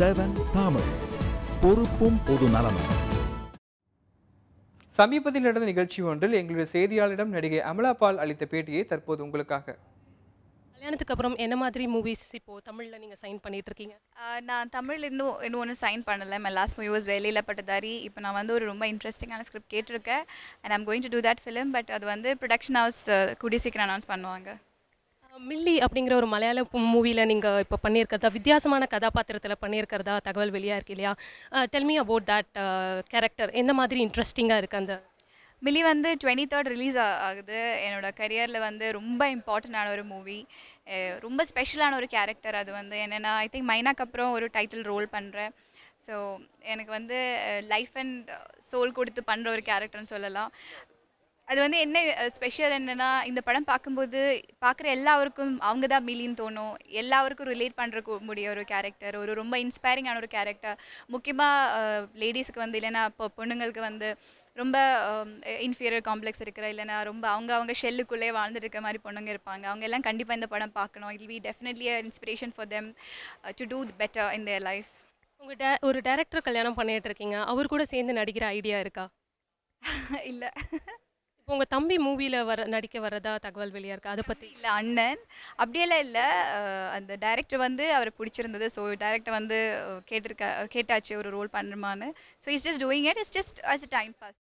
7 தமிழ் பொறுப்பும் பொது நலமும். சமீபத்தில் நடந்த நிகழ்ச்சி ஒன்றில் எங்களுடைய செய்தியாளரிடம் நடிகை அமலா பால் அளித்த பேட்டியை தற்போது உங்களுக்காக. கல்யாணத்துக்கு அப்புறம் என்ன மாதிரி மூவிஸ் இப்போ தமிழ்ல நீங்க சைன் பண்ணிட்டு இருக்கீங்க? நான் தமிழ்ல இன்னும் ஒன்றும் சைன் பண்ணல. மை லாஸ்ட் மூவி வாஸ் வேலையில பட்டதாரி. இப்போ நான் வந்து ஒரு ரொம்ப இன்ட்ரெஸ்டிங்கான ஸ்கிரிப்ட் கேட்டிருக்கேன். And I'm going to do that film. But அது வந்து ப்ரொடக்ஷன் ஹவுஸ் கூடிய சீக்கிரம் அனௌன்ஸ் பண்ணுவாங்க. மில்லி அப்படிங்கிற ஒரு மலையாள மூவில நீங்க இப்போ பண்ணியிருக்கிறதா, வித்தியாசமான கதாபாத்திரத்தில் பண்ணியிருக்கிறதா தகவல் வெளியா இருக்கு இல்லையா? Tell me about that character. எந்த மாதிரி இன்ட்ரெஸ்டிங்காக இருக்கு அந்த? மில்லி வந்து 23rd ரிலீஸ் ஆகுது. என்னோட கரியரில் வந்து ரொம்ப இம்பார்ட்டண்டான ஒரு மூவி. ரொம்ப ஸ்பெஷலான ஒரு கேரக்டர். அது வந்து என்னென்னா, ஐ திங்க் மைனாக்கு அப்புறம் ஒரு டைட்டில் ரோல் பண்ணுறேன். ஸோ எனக்கு வந்து லைஃப் அண்ட் சோல் கொடுத்து பண்ணுற ஒரு கேரக்டர்னு சொல்லலாம். அது வந்து என்ன ஸ்பெஷல் என்னென்னா, இந்த படம் பார்க்கும்போது பார்க்குற எல்லாருக்கும் அவங்க தான் மில்லின்னு தோணும். எல்லாருக்கும் ரிலேட் பண்ணுற முடிய ஒரு கேரக்டர். ஒரு ரொம்ப இன்ஸ்பைரிங்கான ஒரு கேரக்டர். முக்கியமாக லேடிஸுக்கு வந்து இல்லைன்னா இப்போ பொண்ணுங்களுக்கு வந்து ரொம்ப இன்ஃபீரியர் காம்ப்ளெக்ஸ் இருக்கிற இல்லைன்னா ரொம்ப அவங்க ஷெல்லுக்குள்ளே வாழ்ந்துட்டு இருக்க மாதிரி பொண்ணுங்க இருப்பாங்க. அவங்க எல்லாம் கண்டிப்பாக இந்த படம் பார்க்கணும். It will be definitely a inspiration for them to do better in their life. ஒரு டைரக்டர் கல்யாணம் பண்ணிட்டு இருக்கீங்க. அவர் கூட சேர்ந்து நடிக்கிற ஐடியா இருக்கா? இல்லை இப்போ உங்க தம்பி மூவில நடிக்க வரதா தகவல் வெளியா இருக்கு. அதை பத்தி? இல்லை அண்ணன் அப்படியெல்லாம் இல்லை. அந்த டைரக்டர் வந்து அவரை பிடிச்சிருந்தது. ஸோ டைரக்டர் வந்து கேட்டாச்சு ஒரு ரோல் பண்ணுமான்னு. So it's just doing it. It's just as a time pass.